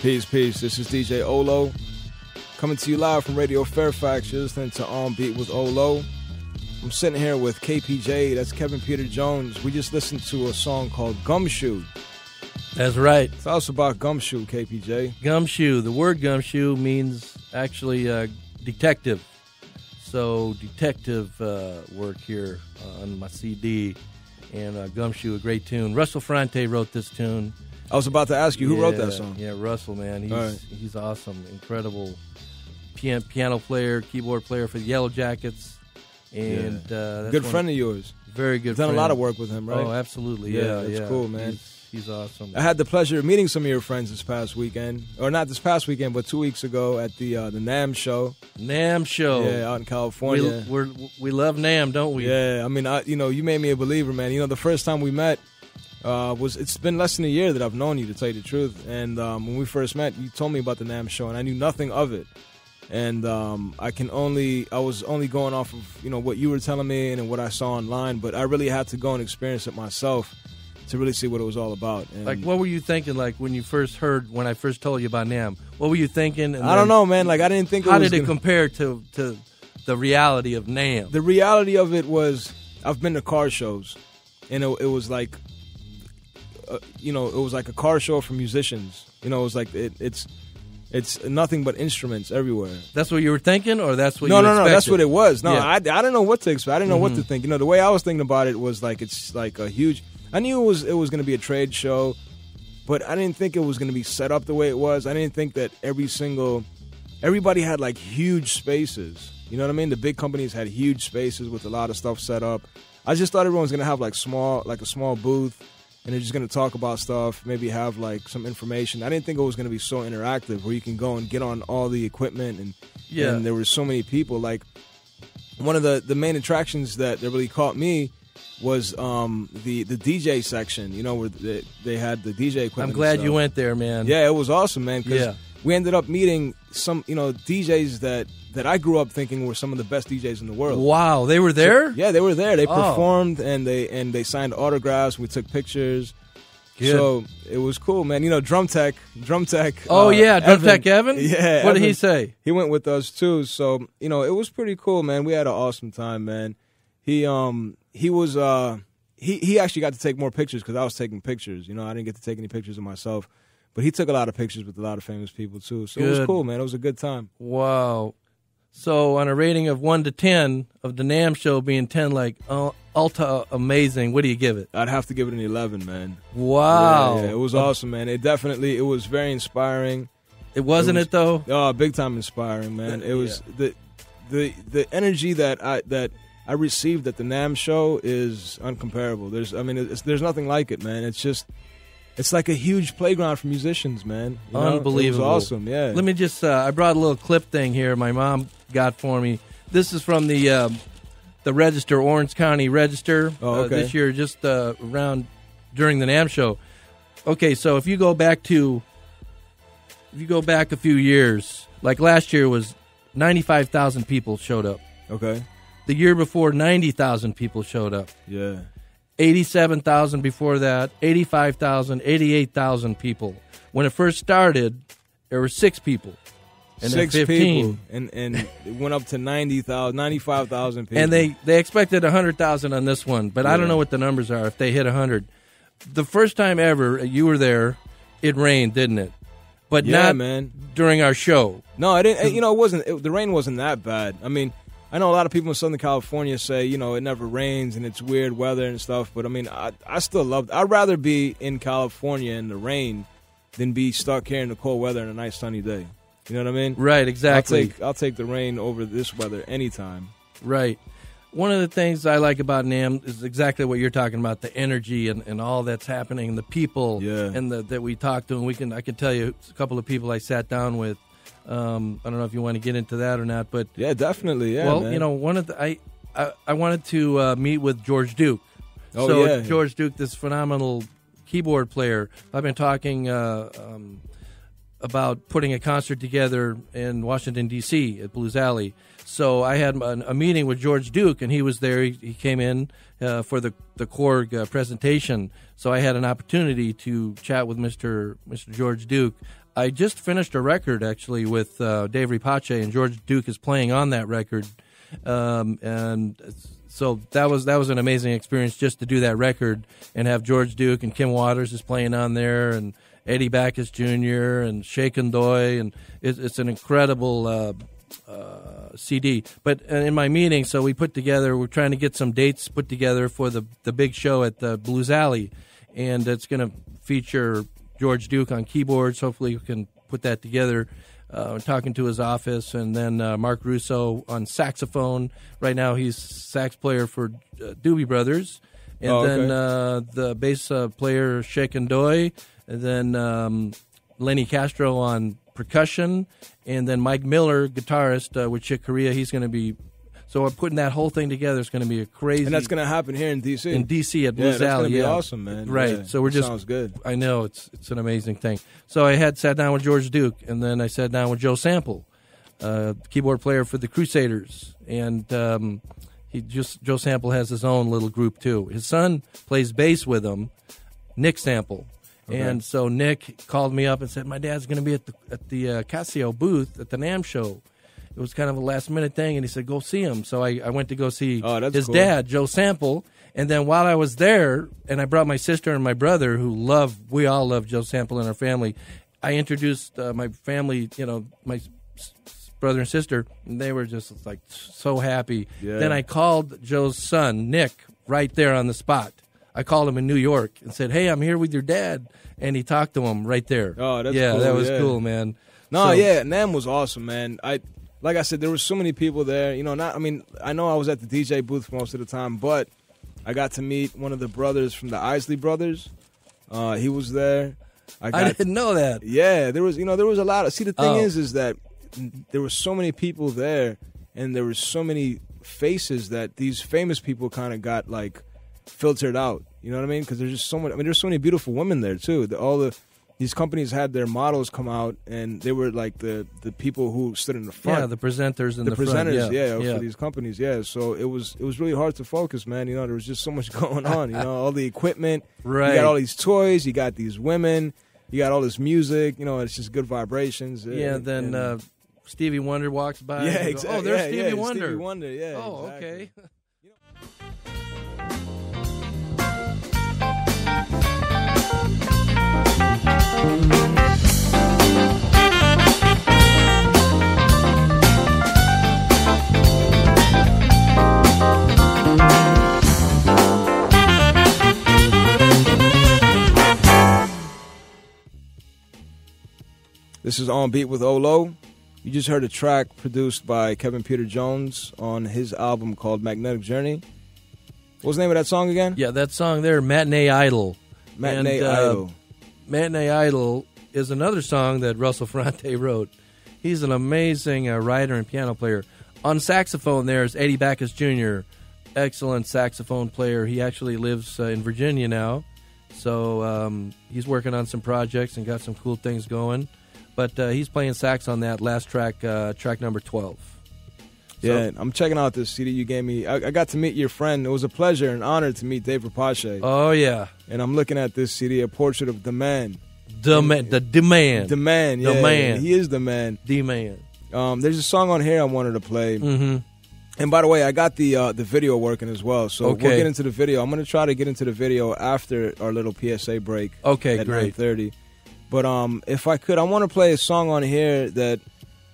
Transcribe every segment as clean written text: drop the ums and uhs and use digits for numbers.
Peace, peace. This is DJ Ohlow, coming to you live from Radio Fairfax. You're listening to On Beat with Ohlow. I'm sitting here with KPJ, that's Kevin Peter Jones. We just listened to a song called Gumshoe. That's right. Tell us about Gumshoe, KPJ. Gumshoe. The word gumshoe means actually detective. So detective work here on my CD. And Gumshoe, a great tune. Russell Ferrante wrote this tune. I was about to ask you, who wrote that song? Yeah, Russell, man. He's awesome. Incredible piano player, keyboard player for the Yellow Jackets. And good friend of yours. Very good friend. Done a lot of work with him, right? Oh, absolutely. Yeah, that's cool, man. He's awesome. I had the pleasure of meeting some of your friends this past weekend. Or not this past weekend, but 2 weeks ago at the NAMM show. NAMM show. Yeah, out in California. We love NAMM, don't we? Yeah, I mean, you made me a believer, man. The first time we met, it's been less than a year that I've known you, to tell you the truth. And when we first met, you told me about the NAMM show, and I knew nothing of it. And I was only going off of what you were telling me and what I saw online, but I really had to go and experience it myself to really see what it was all about. And like, what were you thinking? Like when I first told you about NAMM, what were you thinking? And I don't know, man. Like I didn't think. How did it compare to the reality of NAMM? The reality of it was, I've been to car shows, and it was like. It was like a car show for musicians. It was like it's nothing but instruments everywhere. That's what you were thinking, or that's what? No, expected? That's what it was. No, yeah. I didn't know what to expect. I didn't know what to think. The way I was thinking about it was like it's like a huge. I knew it was going to be a trade show, but I didn't think it was going to be set up the way it was. I didn't think that everybody had like huge spaces. You know what I mean? The big companies had huge spaces with a lot of stuff set up. I just thought everyone was going to have like a small booth. And they're just going to talk about stuff, maybe have like some information. I didn't think it was going to be so interactive where you can go and get on all the equipment. And there were so many people. Like one of the main attractions that really caught me was the DJ section, where they had the DJ equipment. I'm glad you went there, man. Yeah, it was awesome, man, because we ended up meeting some DJs that I grew up thinking were some of the best DJs in the world. Wow, they were there? Yeah, they were there. They performed and they signed autographs. We took pictures. Good. So it was cool, man. Drum Tech. Oh yeah, Drum Tech Evan. Yeah. What did he say? He went with us too. So it was pretty cool, man. We had an awesome time, man. He actually got to take more pictures because I was taking pictures. I didn't get to take any pictures of myself, but he took a lot of pictures with a lot of famous people too. So It was cool, man. It was a good time. Wow. So on a rating of 1 to 10 of the NAMM show being 10, like ultra amazing, what do you give it? I'd have to give it an 11, man. Wow. Yeah, it was awesome, man. It was very inspiring. It wasn't it though? Oh, big time inspiring, man. It was the energy that I received at the NAMM show is uncomparable. There's nothing like it, man. It's like a huge playground for musicians, man. Unbelievable. It was awesome, yeah. Let me just, I brought a little clip thing here my mom got for me. This is from the Register, Orange County Register. Oh, okay. This year, just around during the NAMM show. Okay, so if you go back a few years, like last year was 95,000 people showed up. Okay. The year before, 90,000 people showed up. Yeah. 87,000 before that, 85,000, 88,000 people. When it first started, there were 6 people. And 6 then 15. people. And it went up to 90,000, 95,000 people. And they expected 100,000 on this one, but I don't know what the numbers are if they hit 100. The first time ever you were there, it rained, didn't it? But not during our show. No, I didn't. It wasn't. The rain wasn't that bad. I mean, I know a lot of people in Southern California say, it never rains and it's weird weather and stuff. But, I still love it. I'd rather be in California in the rain than be stuck here in the cold weather on a nice sunny day. You know what I mean? Right, exactly. I'll take the rain over this weather anytime. Right. One of the things I like about NAMM is exactly what you're talking about, the energy and all that's happening, and the people and that we talk to. And I can tell you a couple of people I sat down with. I don't know if you want to get into that or not, but yeah, definitely. Yeah. Well, man. I wanted to meet with George Duke. George Duke, this phenomenal keyboard player. I've been talking about putting a concert together in Washington, D.C. at Blues Alley. So I had a meeting with George Duke, and he was there. He came in for the Korg presentation. So I had an opportunity to chat with Mr. George Duke. I just finished a record, actually, with Dave Ripace, and George Duke is playing on that record. And so that was an amazing experience just to do that record and have George Duke and Kim Waters is playing on there, and Eddie Backus Jr. and Shaken Doy, and it's an incredible CD. But in my meeting, so we're trying to get some dates put together for the big show at the Blues Alley, and it's going to feature George Duke on keyboards. Hopefully we can put that together. Talking to his office, and then Mark Russo on saxophone. Right now he's sax player for Doobie Brothers. And then the bass player Shaken Doy, and then Lenny Castro on percussion, and then Mike Miller, guitarist with Chick Corea. He's going to be... So we're putting that whole thing together. It's going to be a crazy... And that's going to happen here in D.C.? In D.C. at Blues Alley. That's going to be awesome, man. Right. Yeah, so we're just... Sounds good. I know. It's an amazing thing. So I sat down with George Duke, and then I sat down with Joe Sample, keyboard player for the Crusaders. And Joe Sample has his own little group, too. His son plays bass with him, Nick Sample. Okay. And so Nick called me up and said, my dad's going to be at the Casio booth at the NAMM show. It was kind of a last-minute thing, and he said, go see him. So I went to go see his dad, Joe Sample. And then while I was there, and I brought my sister and my brother, we all love Joe Sample in our family, I introduced my family, my brother and sister, and they were just like so happy. Yeah. Then I called Joe's son, Nick, right there on the spot. I called him in New York and said, hey, I'm here with your dad. And he talked to him right there. Oh, that's cool. Yeah, that was cool, man. No, NAMM was awesome, man. Like I said, there were so many people there. I know I was at the DJ booth most of the time, but I got to meet one of the brothers from the Isley Brothers. He was there. I didn't know that. Yeah, there was a lot of... See, the thing is that there were so many people there, and there were so many faces that these famous people kind of got, like, filtered out. You know what I mean? Because there's just so much... there's so many beautiful women there, too. These companies had their models come out, and they were like the people who stood in the front. Yeah, the presenters in the front. For these companies. Yeah, so it was really hard to focus, man. There was just so much going on. All the equipment. Right. You got all these toys. You got these women. You got all this music. It's just good vibrations. Yeah. Then Stevie Wonder walks by. Yeah, exactly. Oh, there's Stevie Wonder. Stevie Wonder. Yeah. Oh, exactly. Okay. This is On Beat with Ohlow. You just heard a track produced by Kevin Peter Jones on his album called Magnetic Journey. What was the name of that song again? Yeah, that song there, Matinee Idol. Matinee Idol. Matinee Idol is another song that Russell Ferrante wrote. He's an amazing writer and piano player. On saxophone there is Eddie Backus Jr., excellent saxophone player. He actually lives in Virginia now, so he's working on some projects and got some cool things going. But he's playing sax on that last track, track number 12. Yeah, I'm checking out this CD you gave me. I got to meet your friend. It was a pleasure and honor to meet Dave Ripace. Oh, yeah. And I'm looking at this CD, A Portrait of the Man. The man, yeah. The man. He is the man. The man. There's a song on here I wanted to play. Mm-hmm. And by the way, I got the video working as well. So we'll get into the video. I'm going to try to get into the video after our little PSA break. Okay, at great. 9:30. But if I could, I want to play a song on here that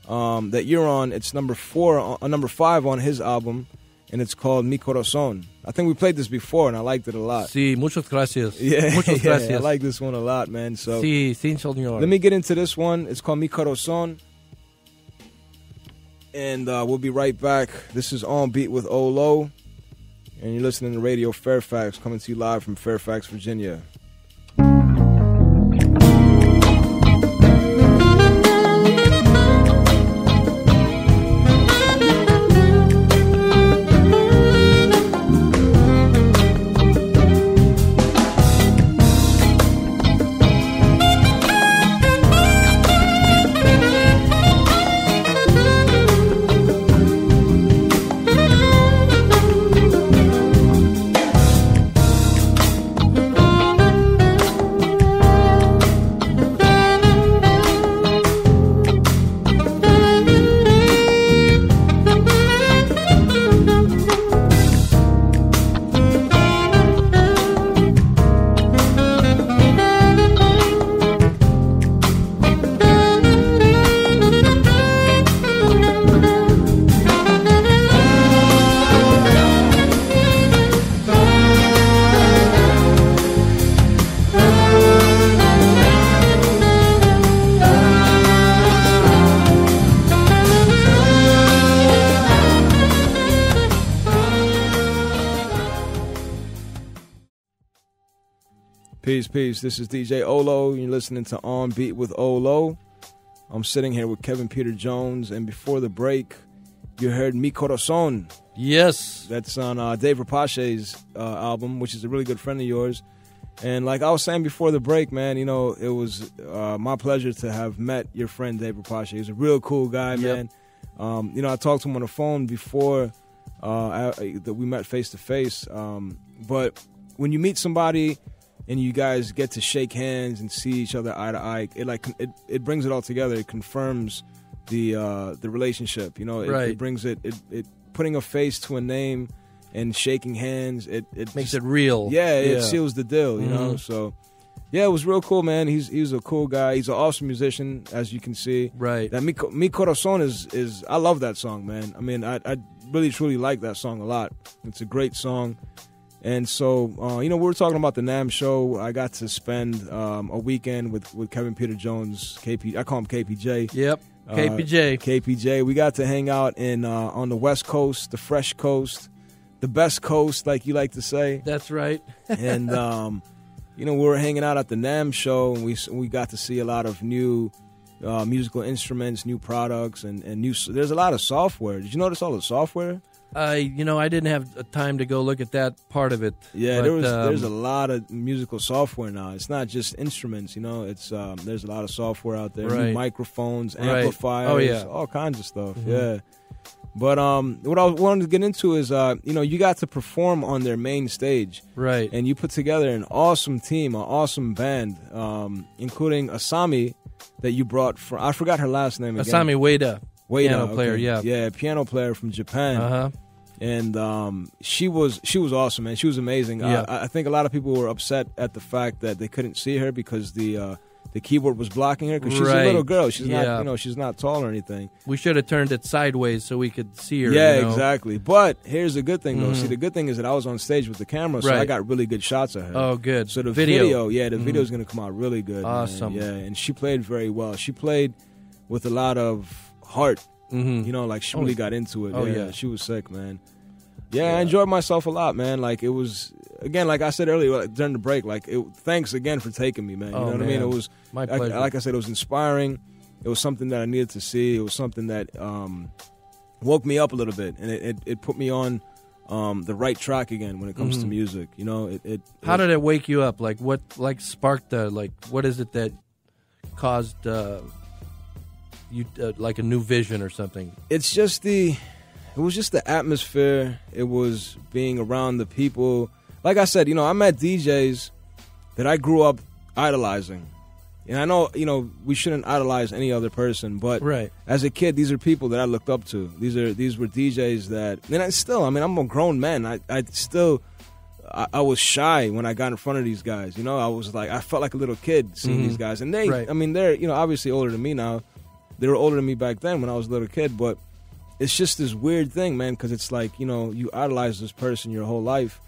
you're on. It's number 5 on his album, and it's called Mi Corazón. I think we played this before, and I liked it a lot. Sí, muchas gracias. Yeah, muchas gracias. I like this one a lot, man. So sí, señor. Let me get into this one. It's called Mi Corazón, and we'll be right back. This is On Beat with Ohlow, and you're listening to Radio Fairfax, coming to you live from Fairfax, Virginia. Peace. This is DJ Ohlow. You're listening to On Beat with Ohlow. I'm sitting here with Kevin Peter Jones, and before the break, you heard Mi Corazon. Yes. That's on Dave Rapace's album, which is a really good friend of yours. And like I was saying before the break, man, it was my pleasure to have met your friend Dave Rapace. He's a real cool guy, man. I talked to him on the phone before that we met face to face. But when you meet somebody and you guys get to shake hands and see each other eye to eye, it brings it all together. It confirms the relationship. It brings it putting a face to a name and shaking hands. It makes it real. Yeah, it seals the deal. You know, so. Yeah, it was real cool, man. He's a cool guy. He's an awesome musician, as you can see. Right. That Mi Corazon is I love that song, man. I mean, I really, truly like that song a lot. It's a great song. And so, we were talking about the NAMM show. I got to spend a weekend with Kevin Peter Jones, KP. I call him KPJ. Yep, KPJ. KPJ. We got to hang out on the West Coast, the Fresh Coast, the best coast, like you like to say. That's right. And, we were hanging out at the NAMM show, and we got to see a lot of new musical instruments, new products, and new. There's a lot of software. Did you notice all the software? I didn't have time to go look at that part of it. Yeah, but, there's a lot of musical software now. It's not just instruments, It's there's a lot of software out there. Right. New microphones, amplifiers, all kinds of stuff. Mm-hmm. Yeah. But what I wanted to get into is, you got to perform on their main stage. Right. And you put together an awesome team, an awesome band, including Asami that you brought from, I forgot her last name again. Asami Ueda. Piano player, okay. yeah. Yeah, piano player from Japan. Uh-huh. And she was awesome, man. She was amazing. Yeah. I think a lot of people were upset at the fact that they couldn't see her because the keyboard was blocking her, because she's a little girl. She's not, she's not tall or anything. We should have turned it sideways so we could see her. Yeah, exactly. But here's the good thing, though. Mm-hmm. See, the good thing is that I was on stage with the camera, so I got really good shots of her. Oh, good. So the video, video is going to come out really good. Awesome. Man. Yeah, and she played very well. She played with a lot of heart. Mm-hmm. She really got into it. Oh, yeah. She was sick, man. Yeah, I enjoyed myself a lot, man. Like, it was, again, like I said earlier during the break, thanks again for taking me, man. You know what I mean? It was, my pleasure. Like I said, it was inspiring. It was something that I needed to see. It was something that woke me up a little bit, and it put me on the right track again when it comes to music. How did it wake you up? Like, what sparked what is it that caused you like a new vision or something? It's just it was just the atmosphere. It was being around the people. Like I said, I met DJs that I grew up idolizing. And I know, we shouldn't idolize any other person, but as a kid, these are people that I looked up to. These were DJs that, and I'm a grown man. I was shy when I got in front of these guys. I felt like a little kid seeing these guys. And they're, obviously older than me now. They were older than me back then when I was a little kid, but it's just this weird thing, man, because it's like, you idolize this person your whole life,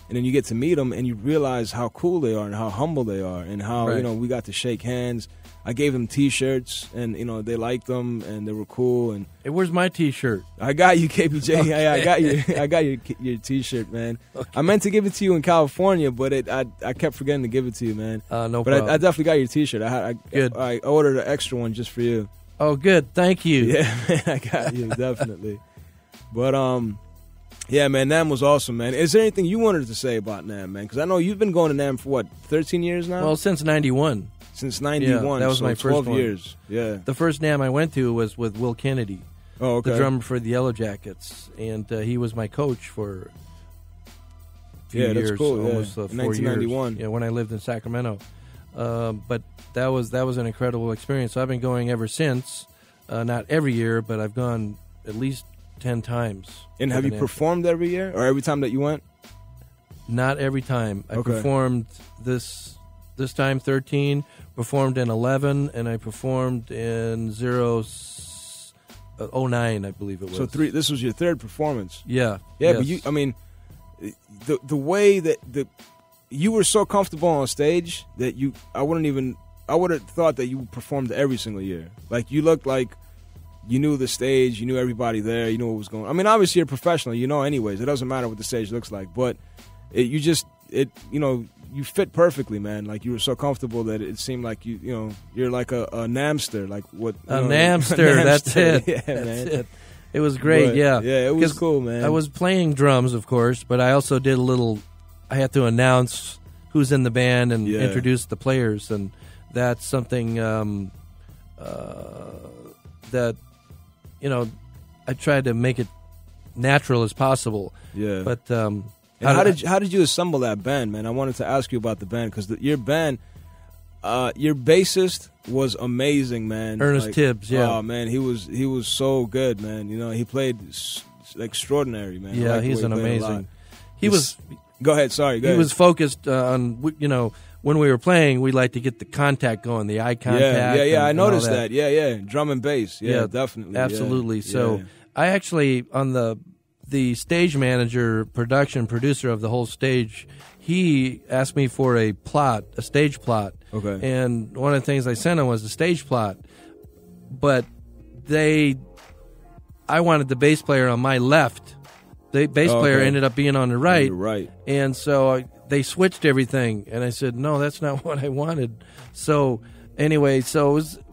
and then you get to meet them, and you realize how cool they are and how humble they are, and how, we got to shake hands. I gave them T-shirts, and, they liked them, and they were cool. And hey, where's my T-shirt? I got you, KPJ. Okay. I got your T-shirt, man. Okay. I meant to give it to you in California, but I kept forgetting to give it to you, man. No but problem. I definitely got your T-shirt. Good. I ordered an extra one just for you. Oh, good. Thank you. Yeah, man, I got you, definitely. But, yeah, man, NAMM was awesome, man. Is there anything you wanted to say about NAMM, man? Because I know you've been going to NAMM for, 13 years now? Well, since 91. Since 91. Yeah, that was my first 12 years. Yeah. The first NAMM I went to was with Will Kennedy, the drummer for the Yellow Jackets. And he was my coach for a few years. That's cool. Almost 4 1991. years. Yeah, when I lived in Sacramento. But that was an incredible experience. So I've been going ever since. Not every year, but I've gone at least 10 times. And have you performed every year or every time that you went? Not every time. I performed this time 13, performed in 11, and I performed in 09, I believe it was. So this was your third performance. Yeah. Yeah, yes. But the way that you were so comfortable on stage that I would have thought that you performed every single year. Like, you looked like you knew the stage, you knew everybody there, you knew what was going on. obviously you're a professional, anyways. It doesn't matter what the stage looks like, but you you fit perfectly, man. Like, you were so comfortable that it seemed like you're like a namster, like what a namster. That's it. Yeah, that's man. it. It was great. But, yeah, it was cool, man. I was playing drums, of course, but I also did a little. I had to announce who's in the band and introduce the players, and that's something that I tried to make it natural as possible. Yeah, but how did you assemble that band, man? I wanted to ask you about the band because your band, your bassist was amazing, man. Ernest Tibbs, yeah. Oh man, he was so good, man. He played extraordinary, man. Yeah, he's an amazing. He was. Go ahead. Sorry. Go ahead. He was focused on when we were playing, we like to get the contact going, the eye contact. Yeah. I noticed that. Yeah. Drum and bass. Yeah, definitely. Absolutely. Yeah. So I actually, on the stage manager, producer of the whole stage, he asked me for a stage plot. Okay. And one of the things I sent him was a stage plot. But I wanted the bass player on my left. The bass player ended up being on the right. Right. And so they switched everything. And I said, no, that's not what I wanted. So anyway,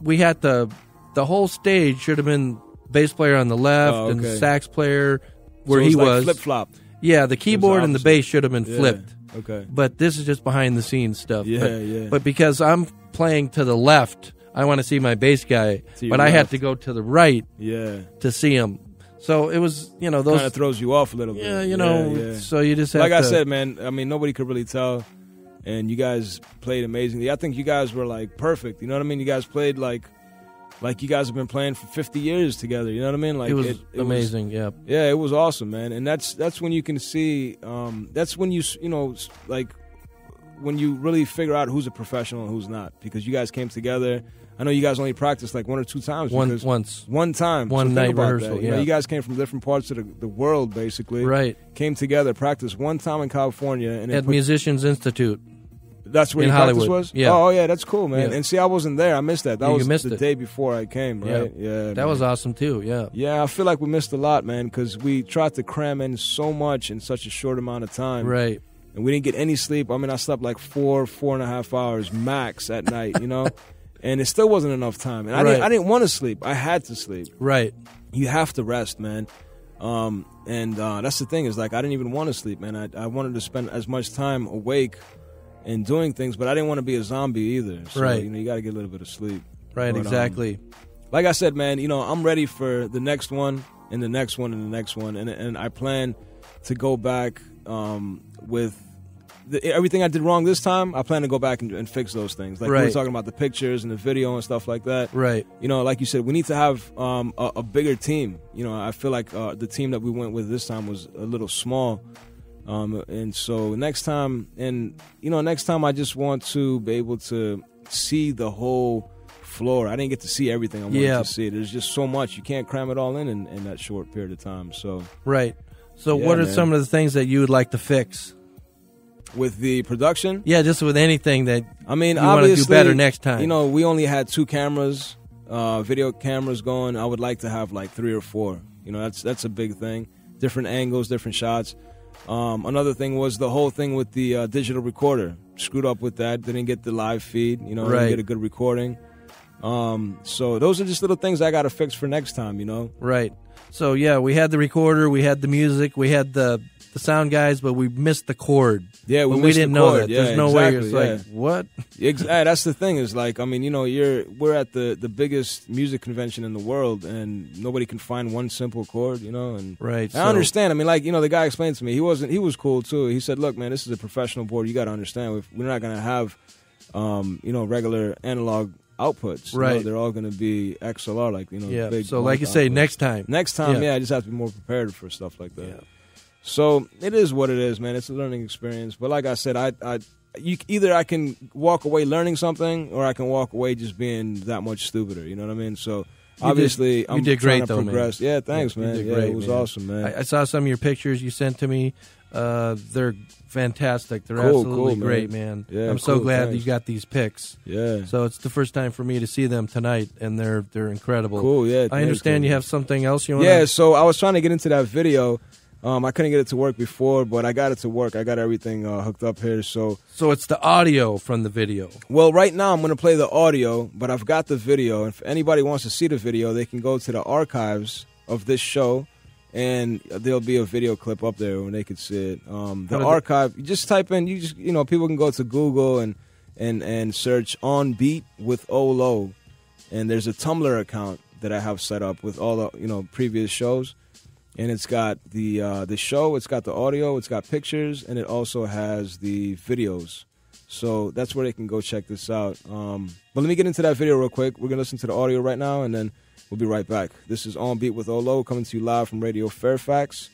we had the whole stage should have been bass player on the left and sax player where he was. Flip-flop. Yeah, the keyboard and the bass should have been flipped. Okay. But this is just behind the scenes stuff. Yeah. But because I'm playing to the left, I want to see my bass guy. But I had to go to the right to see him. So it was, those kind of throws you off a little bit. Yeah, so you just have like I said, man, I mean, nobody could really tell. And you guys played amazingly. I think you guys were, like, perfect. You know what I mean? You guys played like you guys have been playing for 50 years together. You know what I mean? Like, it was amazing, yeah. Yeah, it was awesome, man. And that's when you can see, that's when you like, when you really figure out who's a professional and who's not. Because you guys came together. I know you guys only practiced like one or two times. Once. One time. One night rehearsal, that. You guys came from different parts of the world, basically. Right. Came together, practiced one time in California. And at Musicians Institute. That's where your practice was? Yeah. Oh, yeah, that's cool, man. Yeah. And see, I wasn't there. I missed that. That was the it. day before I came, right? Yeah. That was awesome, too, yeah. Yeah, I feel like we missed a lot, man, because we tried to cram in so much in such a short amount of time. Right. And we didn't get any sleep. I mean, I slept like 4.5 hours max at night, And it still wasn't enough time. And I didn't want to sleep. I had to sleep. Right. You have to rest, man. And that's the thing is, like, I didn't even want to sleep, man. I wanted to spend as much time awake and doing things, but I didn't want to be a zombie either. So, right. You got to get a little bit of sleep. Right, but, exactly. Like I said, man, I'm ready for the next one and the next one and the next one. And I plan to go back with everything I did wrong this time. I plan to go back and fix those things. Like we were talking about the pictures and the video and stuff like that. Right. Like you said, we need to have a bigger team. I feel like the team that we went with this time was a little small. And so next time, I just want to be able to see the whole floor. I didn't get to see everything I wanted to see. There's just so much. You can't cram it all in that short period of time. So right. So what are some of the things that you would like to fix? With the production? Yeah, just with anything that you want to do better next time. We only had 2 cameras, video cameras going. I would like to have like 3 or 4. That's a big thing. Different angles, different shots. Another thing was the whole thing with the digital recorder. Screwed up with that. Didn't get the live feed. Didn't get a good recording. So those are just little things I got to fix for next time. Right. So yeah, we had the recorder, we had the music, we had the sound guys, but we missed the chord. Yeah, we didn't know that. There's no way. It's like, what? Exactly. That's the thing. Is like, we're at the biggest music convention in the world, and nobody can find one simple chord. And right. I understand. The guy explained to me. He was cool too. He said, "Look, man, this is a professional board. You got to understand. We're not going to have, regular analog outputs. Right. They're all going to be XLR, big. So, like you say, next time. Next time, I just have to be more prepared for stuff like that. Yeah. So it is what it is, man. It's a learning experience. But like I said, either I can walk away learning something, or I can walk away just being that much stupider. You know what I mean? So obviously, I'm trying to though, progress. Man. Yeah, thanks, man. You did great, it was awesome, man. I saw some of your pictures you sent to me. They're fantastic. They're cool, absolutely great, man. Yeah, I'm so glad that you got these pics. Yeah. So it's the first time for me to see them tonight, and they're incredible. Cool, yeah. I understand you have something else you want. Yeah. So I was trying to get into that video. I couldn't get it to work before, but I got it to work. I got everything hooked up here. So it's the audio from the video. Well, right now I'm going to play the audio, but I've got the video. If anybody wants to see the video, they can go to the archives of this show, and there'll be a video clip up there when they can see it. The archive, you just type in, people can go to Google and search On Beat with Ohlow, and there's a Tumblr account that I have set up with all the previous shows. And it's got the show, it's got the audio, it's got pictures, and it also has the videos. So that's where they can go check this out. But let me get into that video real quick. We're going to listen to the audio right now, and then we'll be right back. This is On Beat with Ohlow, coming to you live from Radio Fairfax.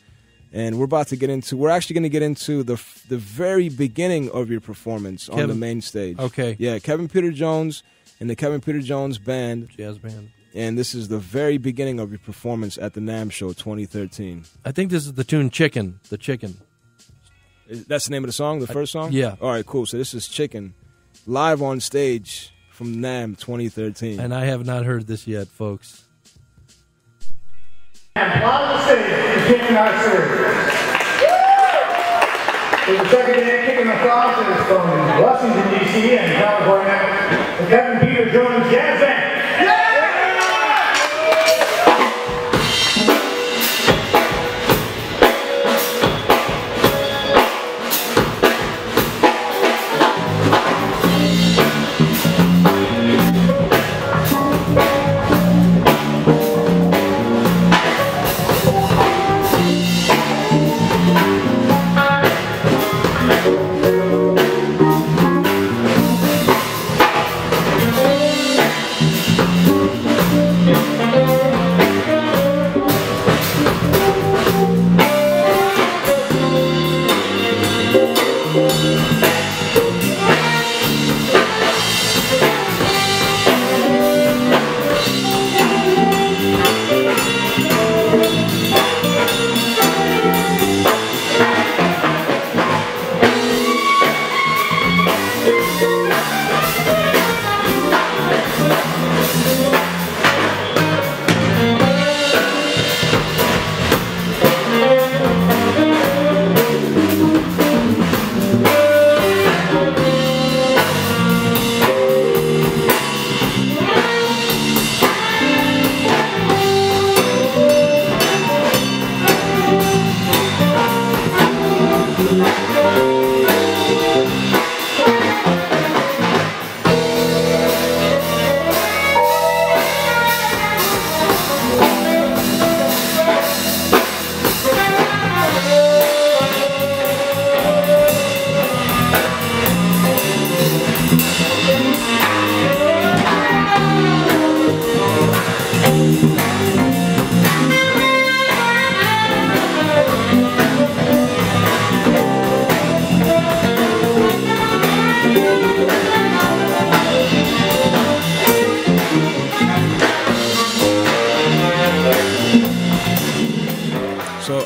And we're actually going to get into the very beginning of your performance on the main stage. Okay. Yeah, Kevin Peter Jones and the Kevin Peter Jones Band. Jazz band. And this is the very beginning of your performance at the NAMM Show 2013. I think this is the tune Chicken, the Chicken. That's the name of the song, the first song? Yeah. All right, cool. So this is Chicken, live on stage from NAMM 2013. And I have not heard this yet, folks. I'm proud to say, kicking our series. It's the second day kicking us off, and it's from Washington, D.C. and California, the Kevin Peter Jones Jazz Band.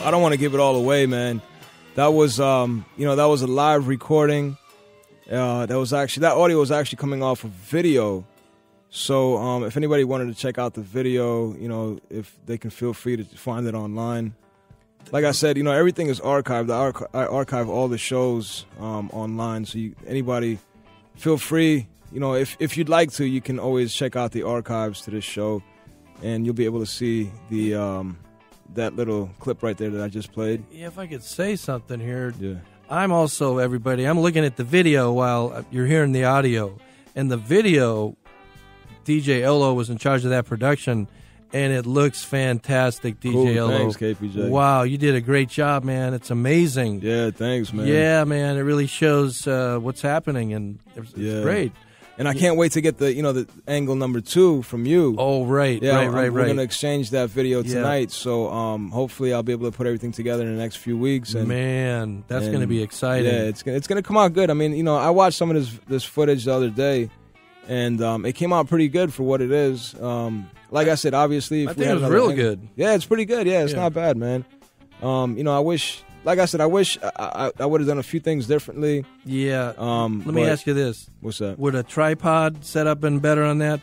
I don't want to give it all away, man. That was, that was a live recording. That audio was actually coming off of video. So if anybody wanted to check out the video, if they can feel free to find it online. Like I said, everything is archived. I archive all the shows online. So anybody, feel free. If you'd like to, you can always check out the archives to this show, and you'll be able to see the that little clip right there that I just played. Yeah, if I could say something here. Yeah. I'm looking at the video while you're hearing the audio. And the video, DJ Ohlow was in charge of that production, and it looks fantastic, DJ Ohlow. Thanks, KPJ. Wow, you did a great job, man. It's amazing. Yeah, thanks, man. Yeah, man, it really shows what's happening, and it's great. And I can't wait to get the angle number 2 from you. Oh, right, right. We're going to exchange that video tonight, so hopefully I'll be able to put everything together in the next few weeks. And, man, that's going to be exciting. Yeah, it's going to come out good. I mean, I watched some of this footage the other day, and it came out pretty good for what it is. Like I said, obviously, I think it was real good. Yeah, it's pretty good. Yeah, it's not bad, man. I wish. Like I said, I wish I would have done a few things differently. Yeah. Let me ask you this. What's that? Would a tripod setup been better on that?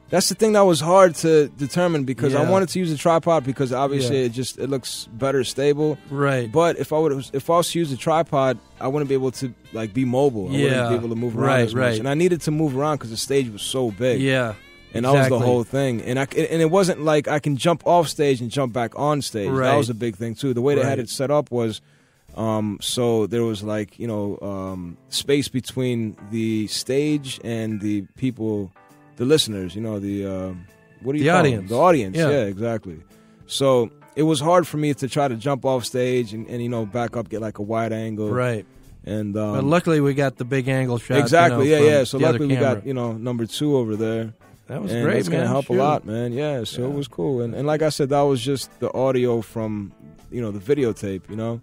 That's the thing that was hard to determine because I Yeah. wanted to use a tripod because obviously it looks better stable. Right. But if I was to use a tripod, I wouldn't be able to like be mobile. I wouldn't be able to move around as much. And I needed to move around because the stage was so big. Yeah. And that was the whole thing. And it wasn't like I can jump off stage and jump back on stage. Right. That was a big thing too. The way they had it set up was so there was like, space between the stage and the people, the listeners, the what do you call audience. them? The audience, Yeah. yeah, exactly. So it was hard for me to try to jump off stage and back up, get like a wide angle. Right. And but luckily we got the big angle shot. Exactly, from So the other luckily we camera. got, number 2 over there. That was and great, it's man. gonna help Shoot. a lot, man. Yeah, so it was cool. And like I said, that was just the audio from, the videotape,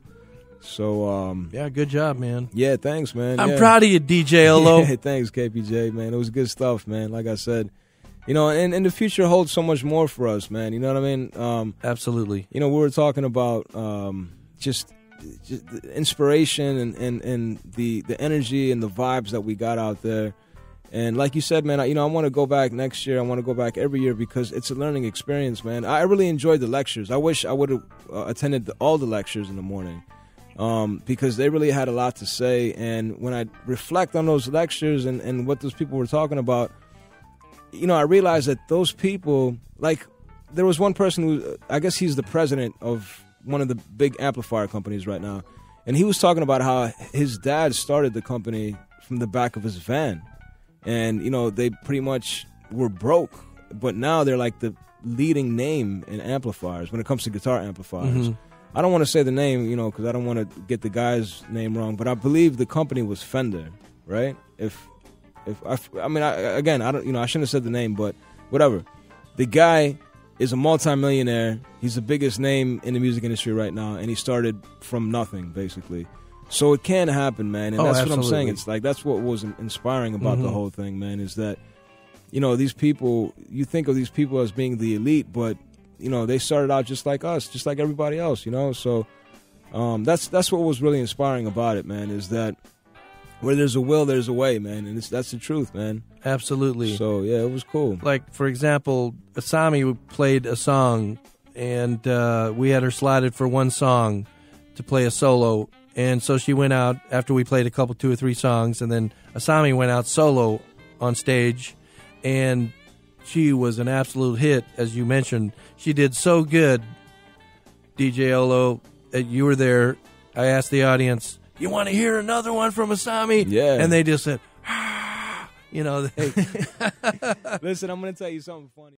So Yeah, good job, man. yeah, thanks, man. I'm proud of you, DJ Ohlow. Yeah, thanks, KPJ, man. It was good stuff, man. Like I said, and the future holds so much more for us, man. You know what I mean? Absolutely. We were talking about just the inspiration and the energy and the vibes that we got out there. And like you said, man, I want to go back next year. I want to go back every year because it's a learning experience, man. I really enjoyed the lectures. I wish I would have attended all the lectures in the morning because they really had a lot to say. And when I reflect on those lectures and what those people were talking about, I realized that those people, like, there was one person who, I guess he's the president of one of the big amplifier companies right now. And he was talking about how his dad started the company from the back of his van. And, they pretty much were broke, but now they're like the leading name in amplifiers when it comes to guitar amplifiers. Mm-hmm. I don't want to say the name, because I don't want to get the guy's name wrong, but I believe the company was Fender, right? I shouldn't have said the name, but whatever. The guy is a multimillionaire. He's the biggest name in the music industry right now, and he started from nothing, basically. So it can happen, man, and that's absolutely. what I'm saying. It's like that's what was inspiring about the whole thing, man, is that, these people, you think of these people as being the elite, but, they started out just like us, just like everybody else, So that's what was really inspiring about it, man, is that where there's a will, there's a way, man, and that's the truth, man. Absolutely. So, yeah, it was cool. Like, for example, Asami played a song, and we had her slotted for one song to play a solo. And so she went out after we played a couple, 2 or 3 songs, and then Asami went out solo on stage, and she was an absolute hit, as you mentioned. She did so good, DJ Ohlow. You were there. I asked the audience, "You want to hear another one from Asami?" Yeah. And they just said, "Ah." Listen, I'm going to tell you something funny.